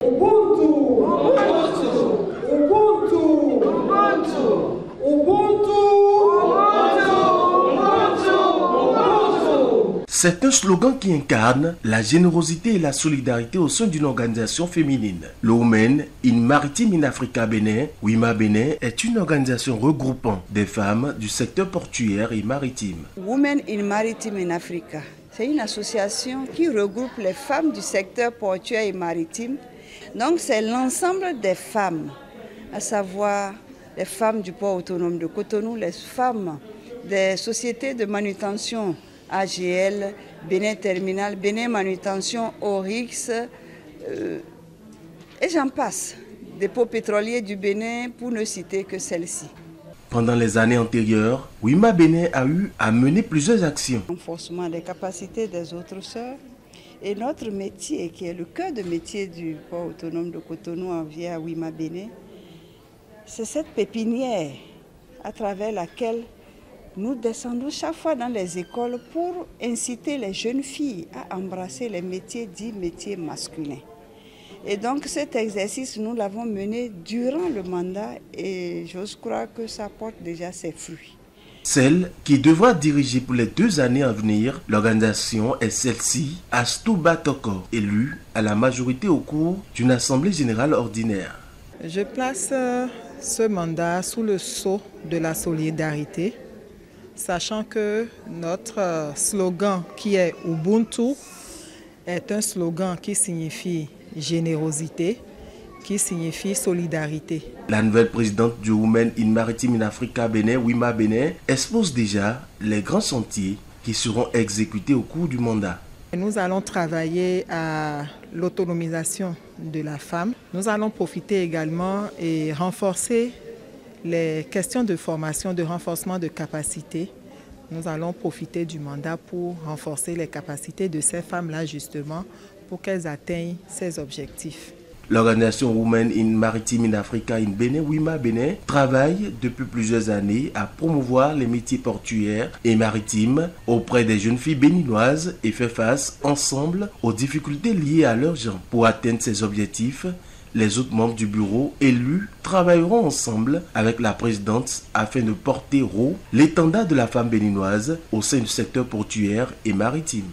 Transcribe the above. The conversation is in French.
Ubuntu! Ubuntu! Ubuntu! Ubuntu! C'est un slogan qui incarne la générosité et la solidarité au sein d'une organisation féminine. Le Women in Maritime in Africa Bénin, WIMA Bénin, est une organisation regroupant des femmes du secteur portuaire et maritime. Women in Maritime in Africa, c'est une association qui regroupe les femmes du secteur portuaire et maritime. Donc c'est l'ensemble des femmes, à savoir les femmes du port autonome de Cotonou, les femmes des sociétés de manutention AGL, Bénin Terminal, Bénin Manutention, Oryx, et j'en passe, dépôts pétroliers du Bénin, pour ne citer que celle-ci. Pendant les années antérieures, WIMA Bénin a eu à mener plusieurs actions. Renforcement des capacités des autres sœurs et notre métier, qui est le cœur de métier du port autonome de Cotonou en via WIMA Bénin, c'est cette pépinière à travers laquelle nous descendons chaque fois dans les écoles pour inciter les jeunes filles à embrasser les métiers dits métiers masculins. Et donc cet exercice, nous l'avons mené durant le mandat et j'ose croire que ça porte déjà ses fruits. Celle qui devra diriger pour les 2 années à venir l'organisation est celle-ci, Astouba Toko, élue à la majorité au cours d'une assemblée générale ordinaire. Je place ce mandat sous le sceau de la solidarité, sachant que notre slogan qui est Ubuntu est un slogan qui signifie générosité, qui signifie solidarité. La nouvelle présidente du Women in Maritime in Africa Bénin, WIMA Bénin, expose déjà les grands chantiers qui seront exécutés au cours du mandat. Nous allons travailler à l'autonomisation de la femme. Nous allons profiter également et renforcer les questions de formation, de renforcement de capacité. Nous allons profiter du mandat pour renforcer les capacités de ces femmes-là justement pour qu'elles atteignent ces objectifs. L'organisation Women in Maritime in Africa in Bénin, WIMA Bénin, travaille depuis plusieurs années à promouvoir les métiers portuaires et maritimes auprès des jeunes filles béninoises et fait face ensemble aux difficultés liées à leur genre. Pour atteindre ces objectifs, les autres membres du bureau élus travailleront ensemble avec la présidente afin de porter haut l'étendard de la femme béninoise au sein du secteur portuaire et maritime.